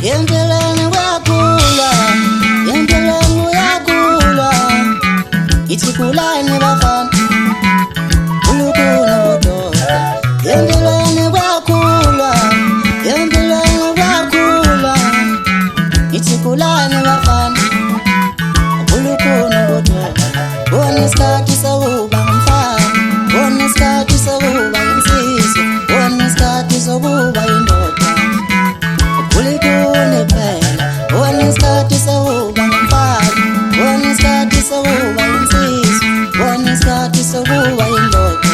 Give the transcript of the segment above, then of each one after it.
Yenteleni uyakula, yenteleni uyakula. Ithi kulani bafana, ulukhuni budoda. Yenteleni uyakula, yenteleni uyakula. Ithi kulani bafana, ulukhuni budoda. Bona isikhathi sokuba ngumfana, bona isikhathi sokuba insizwa, bona isikhathi sokuba indoda. Ulukhuni phela, bona isikhathi sokuba ngumfana, bona isikhathi sokuba insizwa, bona isikhathi sokuba indoda.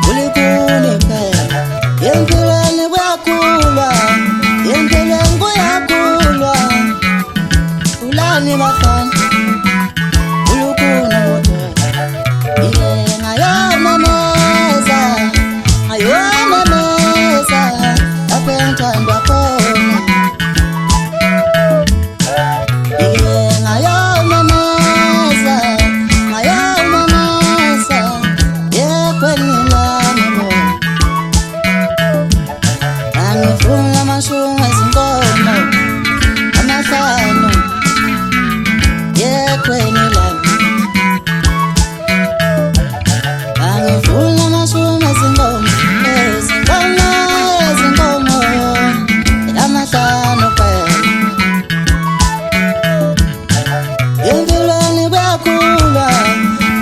Ulukhuni phela, yenteleni kuyakhulwa, yenteleni kuyakhulwa. Kulani bafana, ulukhuni budoda. Ngayomemeza, ngayomemeza, lapho engithandwa khona. Ngayomemeza, ngayomemeza, yekhweni lami bona. Angifuna amashumi ezinkomo, amahlanu, yekhweni lami. Angifuna amashumi ezinkomo, ezinkomo, ezinkomo, amahlanu phela. Yenteleni kuyakhulwa,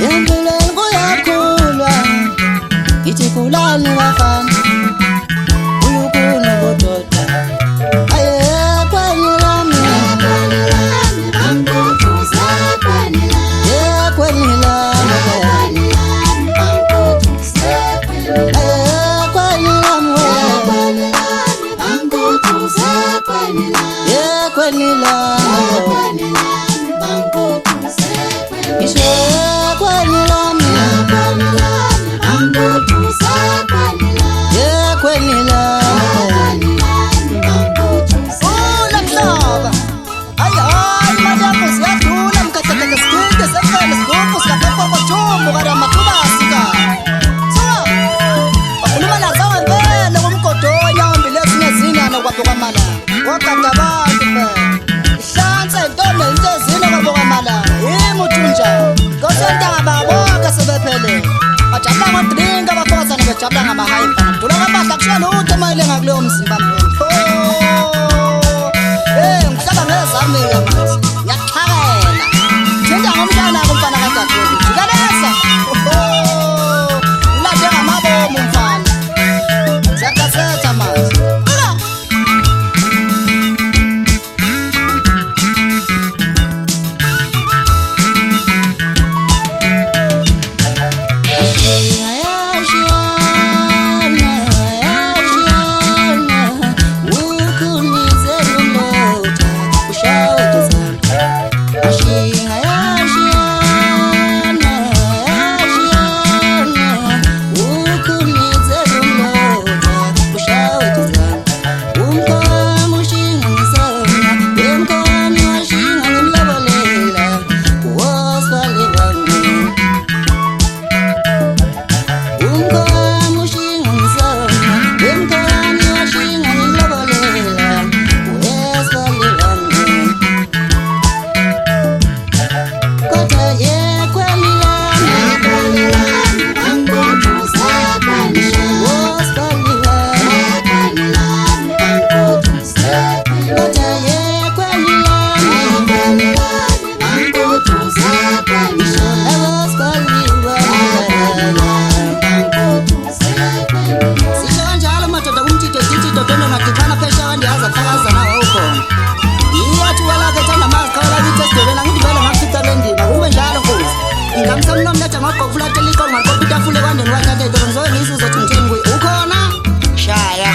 yenteleni kuyakhulwa. Ithi kulani bafana, ulukhuni budoda. Yekhweni lami, yekhweni lami, yekhweni lami, yekhweni lami. Isho yekhweni lami, yekhweni lami. Ula mhlaba, hayi hayi mali yakho ziyadlula mkhathekele sigide sekhele sigubhu sikaphepha kwathumbu kada mathubasi ka. So, bakhuluma nazawa mpele kumgodonya ombile ezinye zinyana kwapho kwamala. Wakada abantu phela. Ihlanza intombi into ezine kwapho kwamala. Imuthunja. Kosentaba bonke sebephelele. Bajabula ngodrinka abafokazana bejabula ngama-hype. Dula kwabahla kushiya lutho emayile ngakuleyo mzimba mpela. Ngihlaba ngezami-ke manje. Ngiyakuxhakela. Thinta ngomshana kumfana kadadewethu. Jikeleza. Ulande ngamabomu mfana. Siyacasetha manje. Ngamsamnomletha ngogqofu lateliko ngaqopha itafule kwandeni wathatha idolo ngizobe ngiyisuza ukuthi ngitheni kuye ukhona shaya.